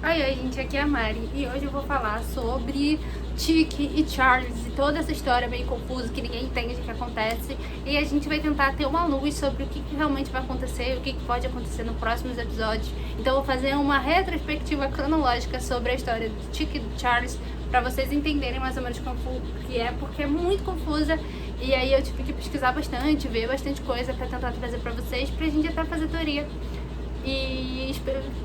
Oi, gente, aqui é a Mari e hoje eu vou falar sobre Chick e Charles e toda essa história meio confusa que ninguém entende o que acontece, e a gente vai tentar ter uma luz sobre o que realmente vai acontecer, o que pode acontecer nos próximos episódios. Então eu vou fazer uma retrospectiva cronológica sobre a história do Chick e do Charles pra vocês entenderem mais ou menos o que é, porque é muito confusa. E aí eu tive que pesquisar bastante, ver bastante coisa pra tentar trazer pra vocês, pra gente até fazer teoria e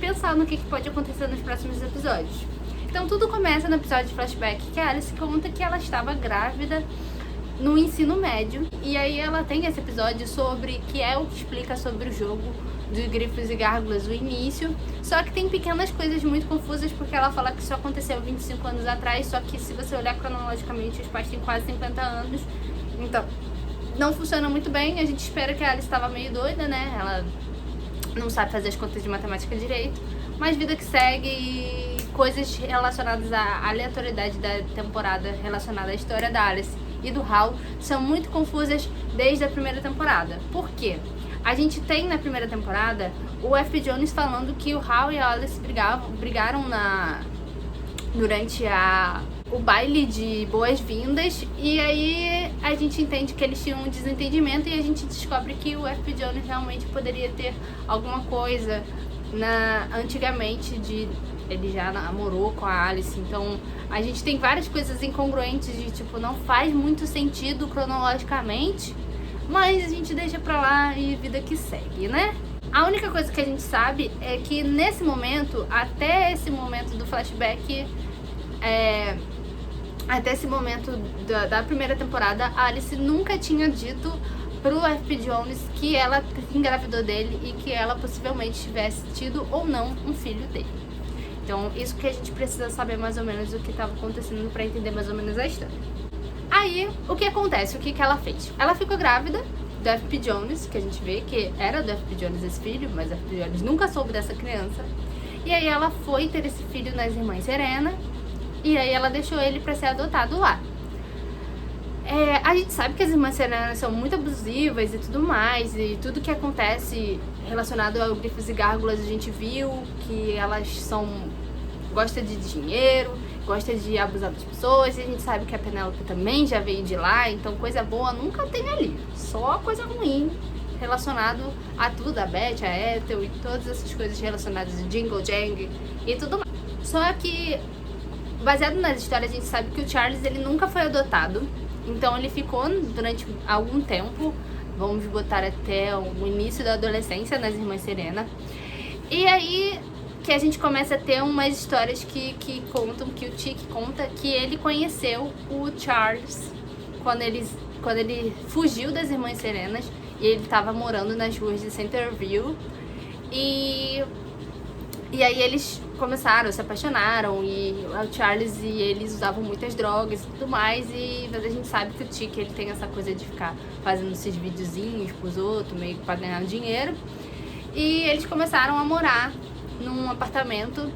pensar no que pode acontecer nos próximos episódios. Então tudo começa no episódio de flashback que a Alice conta que ela estava grávida no ensino médio, e aí ela tem esse episódio sobre que é o que explica sobre o jogo de Grifos e Gárgulas, o início. Só que tem pequenas coisas muito confusas, porque ela fala que isso aconteceu 25 anos atrás, só que se você olhar cronologicamente os pais têm quase 50 anos, então não funciona muito bem. A gente espera que a Alice estava meio doida, né? Ela não sabe fazer as contas de matemática direito, mas vida que segue, e coisas relacionadas à aleatoriedade da temporada relacionada à história da Alice e do Hal são muito confusas desde a primeira temporada. Por quê? A gente tem na primeira temporada o F. Jones falando que o Hal e a Alice brigaram durante o baile de boas-vindas, e aí a gente entende que eles tinham um desentendimento, e a gente descobre que o F. Jones realmente poderia ter alguma coisa antigamente ele já namorou com a Alice. Então a gente tem várias coisas incongruentes de tipo, não faz muito sentido cronologicamente, mas a gente deixa pra lá e vida que segue, né? A única coisa que a gente sabe é que nesse momento, até esse momento do flashback, até esse momento da primeira temporada, a Alice nunca tinha dito pro F. Jones que ela engravidou dele e que ela possivelmente tivesse tido ou não um filho dele. Então isso que a gente precisa saber mais ou menos o que estava acontecendo pra entender mais ou menos a história. Aí, o que acontece? O que ela fez? Ela ficou grávida do F. Jones, que a gente vê que era do F. Jones esse filho, mas o F. Jones nunca soube dessa criança. E aí ela foi ter esse filho nas Irmãs Serena, e aí ela deixou ele pra ser adotado lá. A gente sabe que as Irmãs Serena são muito abusivas e tudo mais, e tudo que acontece relacionado ao Grifos e Gárgulas, a gente viu que elas gostam de dinheiro, gosta de abusar das pessoas, e a gente sabe que a Penélope também já veio de lá, então coisa boa nunca tem ali, só coisa ruim relacionado a tudo, a Beth, a Ethel e todas essas coisas relacionadas a Jingle Jang e tudo mais. Só que, baseado nas histórias, a gente sabe que o Charles, ele nunca foi adotado, então ele ficou durante algum tempo, vamos botar até o início da adolescência, nas Irmãs Serena. E aí que a gente começa a ter umas histórias que contam, que o Chick conta, que ele conheceu o Charles quando ele fugiu das Irmãs Serenas, e ele estava morando nas ruas de Centerville, e aí eles começaram, se apaixonaram, e o Charles e eles usavam muitas drogas e tudo mais, e a gente sabe que o Chick, ele tem essa coisa de ficar fazendo esses videozinhos pros outros, meio que pra ganhar dinheiro, e eles começaram a morar num apartamento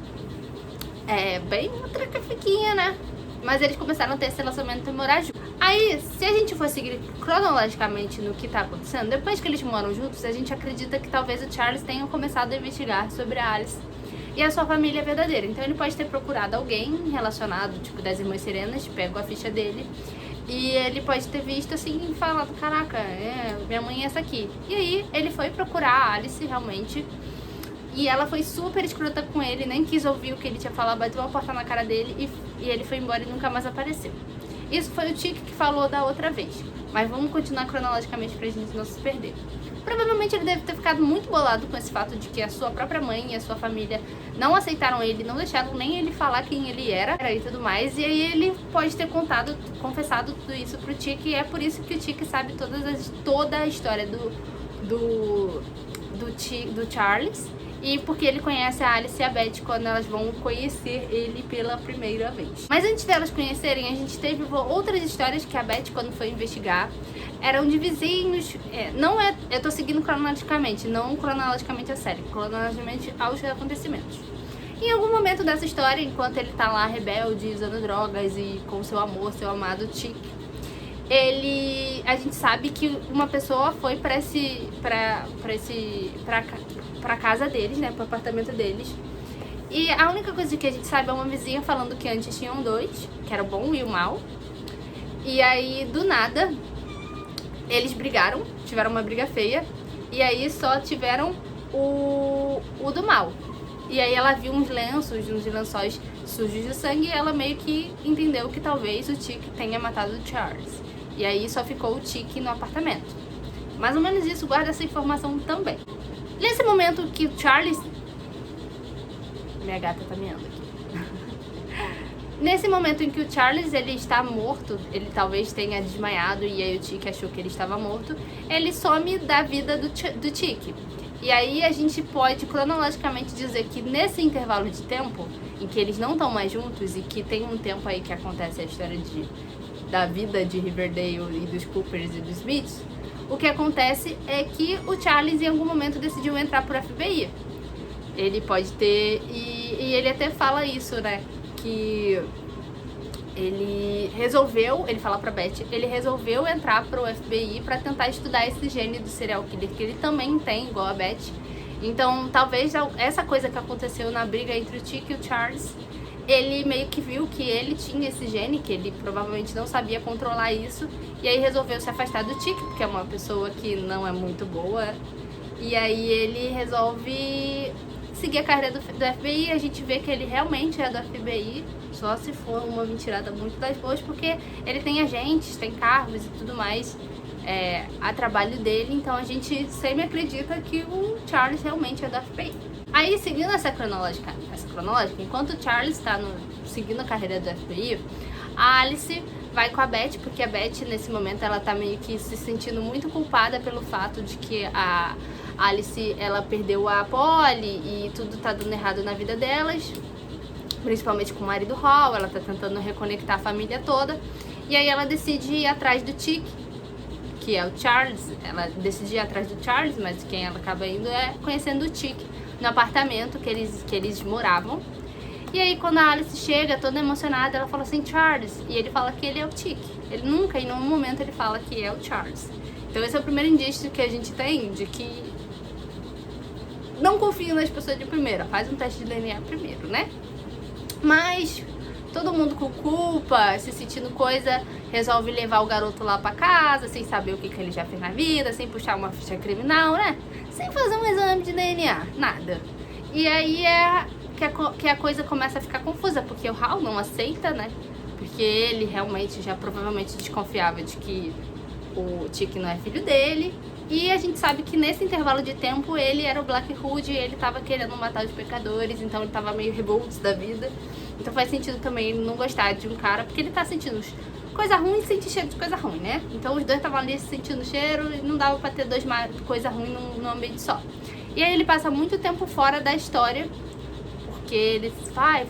bem uma tracafiquinha, né? Mas eles começaram a ter esse relacionamento e morar juntos. Aí, se a gente for seguir cronologicamente no que tá acontecendo, depois que eles moram juntos, a gente acredita que talvez o Charles tenha começado a investigar sobre a Alice e a sua família verdadeira. Então ele pode ter procurado alguém relacionado, tipo das Irmãs Serenas, pego a ficha dele, e ele pode ter visto assim e falado, caraca, minha mãe é essa aqui. E aí ele foi procurar a Alice realmente, e ela foi super escrota com ele, nem quis ouvir o que ele tinha falado, bateu a porta na cara dele e ele foi embora e nunca mais apareceu. Isso foi o Chick que falou da outra vez, mas vamos continuar cronologicamente pra gente não se perder. Provavelmente ele deve ter ficado muito bolado com esse fato de que a sua própria mãe e a sua família não aceitaram ele, não deixaram nem ele falar quem ele era e tudo mais, e aí ele pode ter confessado tudo isso pro Chick, e é por isso que o Chick sabe toda a história do Charles, e porque ele conhece a Alice e a Beth quando elas vão conhecer ele pela primeira vez. Mas antes delas conhecerem, a gente teve outras histórias que a Beth, quando foi investigar, eram de vizinhos. Eu tô seguindo cronologicamente, não cronologicamente a série, cronologicamente aos acontecimentos. Em algum momento dessa história, enquanto ele tá lá rebelde, usando drogas e com seu amor, seu amado Chick, a gente sabe que uma pessoa foi pra casa deles, né, pro apartamento deles, E a única coisa que a gente sabe é uma vizinha falando que antes tinham dois, que era o bom e o mal. E aí, do nada, eles brigaram, tiveram uma briga feia. E aí só tiveram o do mal. E aí ela viu uns lençóis sujos de sangue e ela meio que entendeu que talvez o Tick tenha matado o Charles. E aí só ficou o Tick no apartamento. Mais ou menos isso, guarda essa informação também. Nesse momento que o Charles... Minha gata tá miando aqui. Nesse momento em que o Charles ele está morto, ele talvez tenha desmaiado e aí o Tick achou que ele estava morto, ele some da vida do Tick. E aí a gente pode cronologicamente dizer que nesse intervalo de tempo, em que eles não estão mais juntos e que tem um tempo aí que acontece a história da vida de Riverdale e dos Coopers e dos Smiths, o que acontece é que o Charles em algum momento decidiu entrar pro FBI. Ele pode ter... E ele até fala isso, né? Que ele fala pra Beth, ele resolveu entrar pro FBI pra tentar estudar esse gene do serial killer, que ele também tem, igual a Beth. Então, talvez essa coisa que aconteceu na briga entre o Tick e o Charles, ele meio que viu que ele tinha esse gene, que ele provavelmente não sabia controlar isso, e aí resolveu se afastar do Tick, porque é uma pessoa que não é muito boa. E aí ele resolve seguir a carreira do FBI. A gente vê que ele realmente é do FBI, só se for uma mentirada muito das boas, porque ele tem agentes, tem cargos e tudo mais a trabalho dele, então a gente sempre acredita que o Charles realmente é do FBI. Aí, seguindo essa cronológica, enquanto o Charles está seguindo a carreira do FBI, a Alice vai com a Beth, porque a Beth, nesse momento, ela tá meio que se sentindo muito culpada pelo fato de que a Alice, ela perdeu a Polly e tudo tá dando errado na vida delas, principalmente com o marido Hall. Ela tá tentando reconectar a família toda, e aí ela decide ir atrás do Tick, que é o Charles. Ela decide ir atrás do Charles, mas quem ela acaba indo é conhecendo o Tick no apartamento que eles moravam. E aí quando a Alice chega toda emocionada, ela fala assim, Charles, e ele fala que ele é o Tick. Ele nunca, em nenhum momento, ele fala que é o Charles. Então esse é o primeiro indício que a gente tem de que não confia nas pessoas de primeira, faz um teste de DNA primeiro, né? Mas todo mundo com culpa, se sentindo coisa, resolve levar o garoto lá pra casa, sem saber o que ele já fez na vida, sem puxar uma ficha criminal, né? Sem fazer um exame de DNA, nada. E aí que a coisa começa a ficar confusa, porque o Hal não aceita, né? Porque ele realmente já provavelmente desconfiava de que o Tick não é filho dele. E a gente sabe que nesse intervalo de tempo ele era o Black Hood e ele tava querendo matar os pecadores, então ele tava meio revolto da vida. Então faz sentido também ele não gostar de um cara, porque ele tá sentindo coisa ruim e sente cheiro de coisa ruim, né? Então os dois estavam ali sentindo cheiro e não dava pra ter coisa ruim num ambiente só. E aí ele passa muito tempo fora da história, porque ele vai e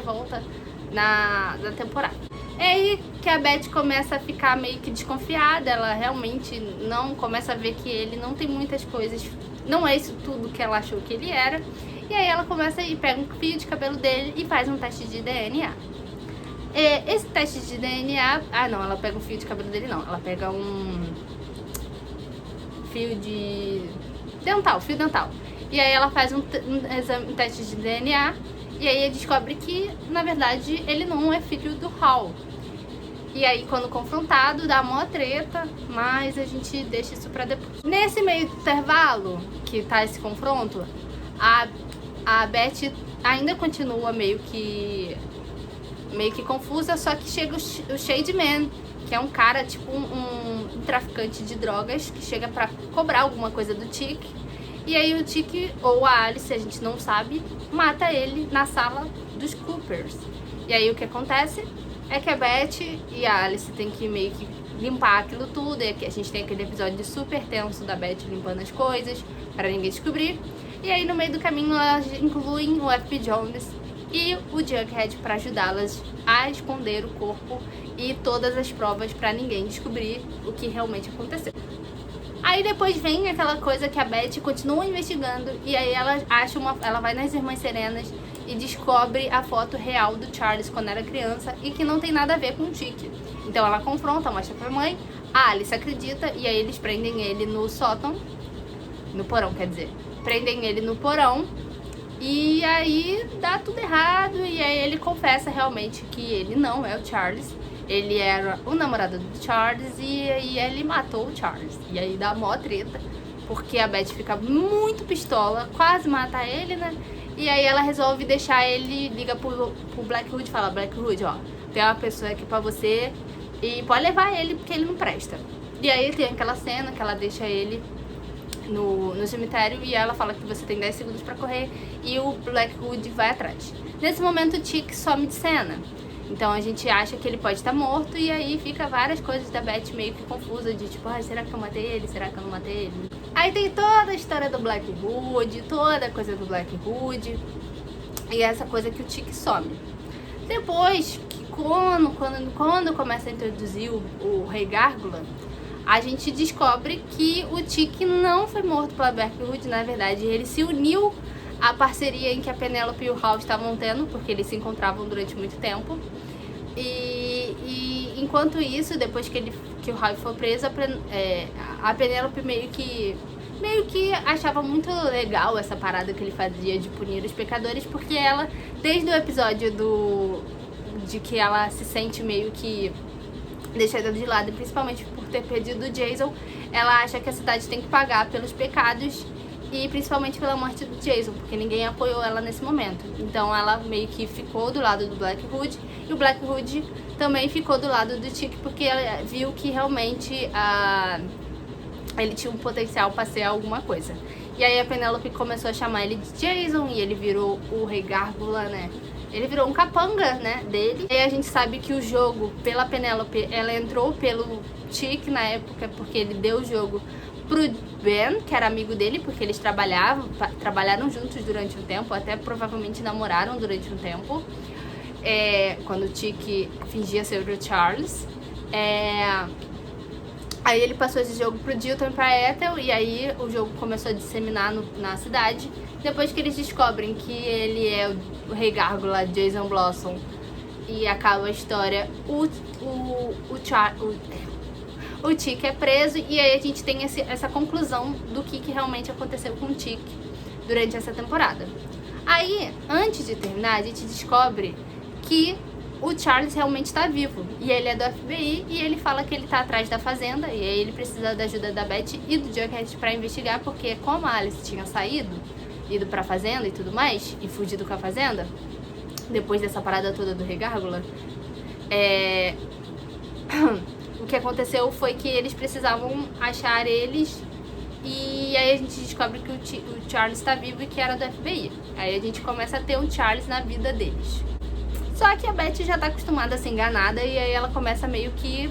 volta na temporada. É aí que a Beth começa a ficar meio que desconfiada. Ela realmente não começa a ver que ele não tem muitas coisas, não é isso tudo que ela achou que ele era. E aí ela começa e pega um fio de cabelo dele e faz um teste de DNA. Esse teste de DNA... Ah, não, ela pega um fio de cabelo dele, não. Ela pega um fio dental. E aí ela faz um teste de DNA. E aí descobre que, na verdade, ele não é filho do Hal. E aí, quando confrontado, dá mó treta, mas a gente deixa isso pra depois. Nesse meio intervalo que tá esse confronto, a Beth ainda continua meio que confusa, só que chega o Shade Man, que é um cara, tipo um traficante de drogas, que chega pra cobrar alguma coisa do Tick. E aí o Tick, ou a Alice, a gente não sabe, mata ele na sala dos Coopers. E aí o que acontece é que a Beth e a Alice tem que meio que limpar aquilo tudo. E aqui a gente tem aquele episódio super tenso da Beth limpando as coisas para ninguém descobrir. E aí no meio do caminho elas incluem o F.B. Jones e o Jughead para ajudá-las a esconder o corpo e todas as provas para ninguém descobrir o que realmente aconteceu. Aí depois vem aquela coisa que a Beth continua investigando e aí ela vai nas Irmãs Serenas e descobre a foto real do Charles quando era criança e que não tem nada a ver com o Tick. Então ela confronta, mostra pra mãe, a Alice acredita e aí eles prendem ele no sótão, no porão, quer dizer. Prendem ele no porão E aí dá tudo errado, e aí ele confessa realmente que ele não é o Charles. Ele era o namorado do Charles e aí ele matou o Charles. E aí dá mó treta, porque a Beth fica muito pistola, quase mata ele, né? E aí ela resolve deixar ele, liga pro Blackwood e fala: Blackwood, ó, tem uma pessoa aqui pra você e pode levar ele porque ele não presta. E aí tem aquela cena que ela deixa ele no cemitério e ela fala que você tem 10 segundos pra correr e o Blackwood vai atrás. Nesse momento o Chick some de cena. Então a gente acha que ele pode estar morto e aí fica várias coisas da Beth meio que confusa de tipo, será que eu matei ele? Será que eu não matei ele? Aí tem toda a história do Blackwood, toda a coisa do Blackwood e essa coisa que o Chick some. Depois, quando começa a introduzir o Rei Gárgula, a gente descobre que o Chick não foi morto pela Blackwood, na verdade ele se uniu à parceria em que a Penélope e o Hal estavam tendo, porque eles se encontravam durante muito tempo. E enquanto isso, depois que o Hal foi preso, a Penélope meio que achava muito legal essa parada que ele fazia de punir os pecadores, porque ela, desde o episódio de que ela se sente meio que deixada de lado, principalmente por ter perdido o Jason, ela acha que a cidade tem que pagar pelos pecados e principalmente pela morte do Jason, porque ninguém apoiou ela nesse momento. Então ela meio que ficou do lado do Blackwood e o Blackwood também ficou do lado do Chick, porque ela viu que realmente ele tinha um potencial para ser alguma coisa. E aí a Penélope começou a chamar ele de Jason e ele virou o Rei Gárgula, né? Ele virou um capanga, né, dele. E aí a gente sabe que o jogo, pela Penélope, ela entrou pelo Chick na época, porque ele deu o jogo pro Ben, que era amigo dele, porque eles trabalharam juntos durante um tempo, até provavelmente namoraram durante um tempo, quando o Chick fingia ser o Charles. Aí ele passou esse jogo pro Dilton e pra Ethel, e aí o jogo começou a disseminar na cidade. Depois que eles descobrem que ele é o Rei Gárgula, Jason Blossom, e acaba a história, o Chick é preso, e aí a gente tem essa conclusão do que realmente aconteceu com o Chick durante essa temporada. Aí, antes de terminar, a gente descobre que o Charles realmente está vivo, e ele é do FBI, e ele fala que ele está atrás da fazenda, e aí ele precisa da ajuda da Beth e do Jughead para investigar, porque como a Alice tinha ido pra fazenda e tudo mais, e fugido com a fazenda, depois dessa parada toda do Rei Gárgula, o que aconteceu foi que eles precisavam achar eles, e aí a gente descobre que o Charles está vivo e que era do FBI. Aí a gente começa a ter o Charles na vida deles. Só que a Beth já tá acostumada a ser enganada, e aí ela começa meio que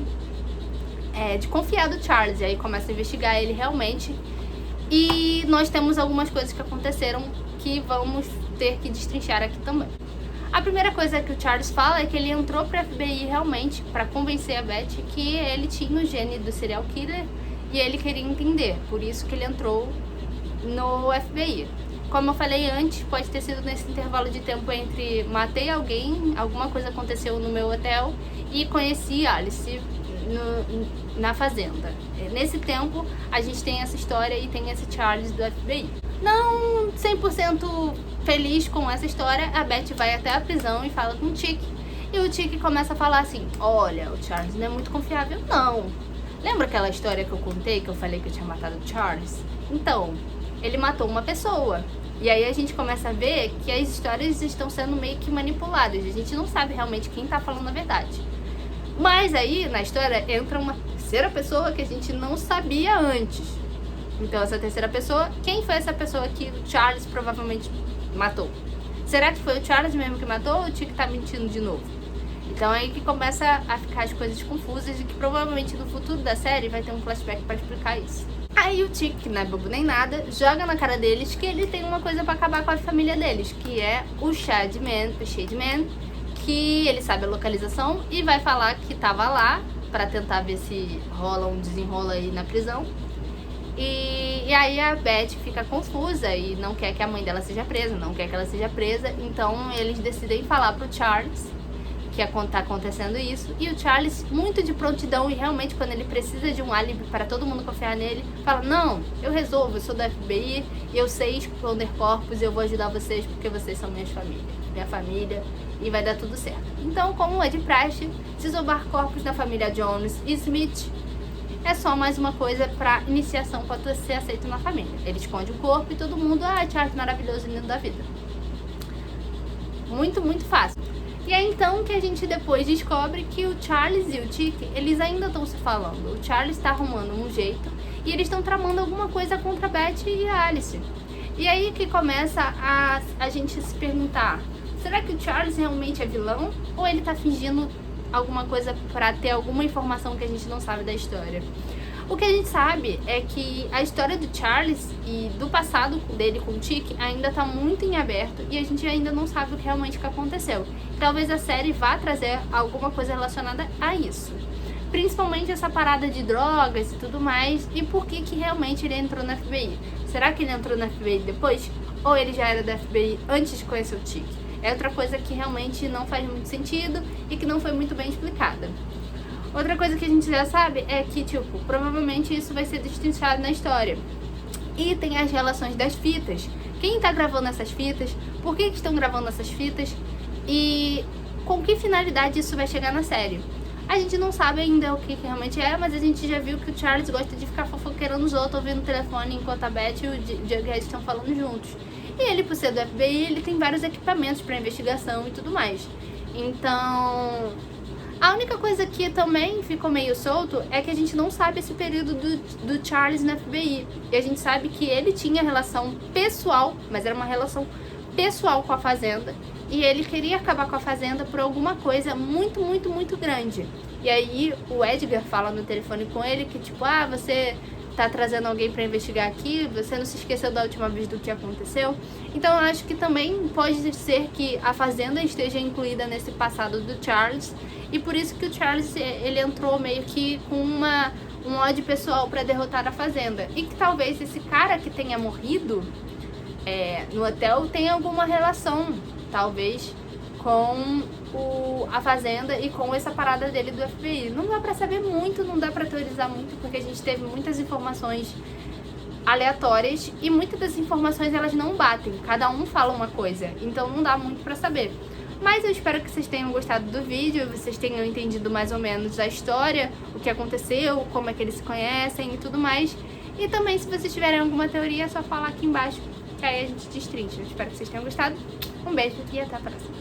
de confiar do Charles, e aí começa a investigar ele realmente. E nós temos algumas coisas que aconteceram que vamos ter que destrinchar aqui também. A primeira coisa que o Charles fala é que ele entrou pra FBI realmente para convencer a Beth que ele tinha o gene do serial killer e ele queria entender, por isso que ele entrou no FBI. Como eu falei antes, pode ter sido nesse intervalo de tempo entre matei alguém, alguma coisa aconteceu no meu hotel e conheci Alice na fazenda. Nesse tempo, a gente tem essa história e tem esse Charles do FBI. Não 100% feliz com essa história, a Beth vai até a prisão e fala com o Chick. E o Chick começa a falar assim: olha, o Charles não é muito confiável, não. Lembra aquela história que eu contei, que eu falei que eu tinha matado o Charles? Então, ele matou uma pessoa. E aí a gente começa a ver que as histórias estão sendo meio que manipuladas. A gente não sabe realmente quem tá falando a verdade. Mas aí, na história, entra uma terceira pessoa que a gente não sabia antes. Então, essa terceira pessoa, quem foi essa pessoa que o Charles provavelmente matou? Será que foi o Charles mesmo que matou ou o Chick tá mentindo de novo? Então é aí que começa a ficar as coisas confusas e que provavelmente no futuro da série vai ter um flashback pra explicar isso. Aí o Chick, que não é bobo nem nada, joga na cara deles que ele tem uma coisa pra acabar com a família deles, que é o Shademan, que ele sabe a localização e vai falar que tava lá pra tentar ver se rola um desenrola aí na prisão. E aí a Beth fica confusa e não quer que a mãe dela seja presa, não quer que ela seja presa, então eles decidem falar pro Charles que tá acontecendo isso, e o Charles, muito de prontidão, e realmente quando ele precisa de um álibi para todo mundo confiar nele, fala, não, eu resolvo, eu sou da FBI, e eu sei esconder corpos, e eu vou ajudar vocês porque vocês são minha família, e vai dar tudo certo. Então, como é de praxe, desovar corpos na família Jones e Smith é só mais uma coisa para iniciação para ser aceito na família. Ele esconde o corpo e todo mundo, Charles maravilhoso, lindo da vida. Muito, muito fácil. E é então que a gente depois descobre que o Charles e o Tick, eles ainda estão se falando. O Charles está arrumando um jeito e eles estão tramando alguma coisa contra a Beth e a Alice. E aí que começa a gente se perguntar, será que o Charles realmente é vilão? Ou ele tá fingindo alguma coisa para ter alguma informação que a gente não sabe da história? O que a gente sabe é que a história do Charles e do passado dele com o Tick ainda tá muito em aberto e a gente ainda não sabe realmente o que aconteceu. Talvez a série vá trazer alguma coisa relacionada a isso. Principalmente essa parada de drogas e tudo mais, e por que realmente ele entrou na FBI. Será que ele entrou na FBI depois? Ou ele já era da FBI antes de conhecer o Tick? É outra coisa que realmente não faz muito sentido e que não foi muito bem explicada. Outra coisa que a gente já sabe é que, tipo, provavelmente isso vai ser destrinchado na história. E tem as relações das fitas. Quem tá gravando essas fitas? Por que estão gravando essas fitas? E com que finalidade isso vai chegar na série? A gente não sabe ainda o que realmente é, mas a gente já viu que o Charles gosta de ficar fofoqueirando os outros, ouvindo o telefone enquanto a Beth e o Jughead estão falando juntos. E ele, por ser do FBI, ele tem vários equipamentos para investigação e tudo mais. Então, a única coisa que também ficou meio solto é que a gente não sabe esse período do Charles no FBI. E a gente sabe que ele tinha relação pessoal, mas era uma relação pessoal com a Fazenda. E ele queria acabar com a Fazenda por alguma coisa muito, muito, muito grande. E aí o Edgar fala no telefone com ele que tipo, você tá trazendo alguém pra investigar aqui, você não se esqueceu da última vez do que aconteceu. Então eu acho que também pode ser que a Fazenda esteja incluída nesse passado do Charles. E por isso que o Charles, ele entrou meio que com um ódio pessoal pra derrotar a Fazenda. E que talvez esse cara que tenha morrido no hotel tenha alguma relação, talvez, com a Fazenda e com essa parada dele do FBI. Não dá pra saber muito, não dá pra teorizar muito, porque a gente teve muitas informações aleatórias e muitas das informações elas não batem, cada um fala uma coisa, então não dá muito pra saber. Mas eu espero que vocês tenham gostado do vídeo, vocês tenham entendido mais ou menos a história, o que aconteceu, como é que eles se conhecem e tudo mais. E também, se vocês tiverem alguma teoria, é só falar aqui embaixo, que aí a gente destrincha. Eu espero que vocês tenham gostado. Um beijo e até a próxima.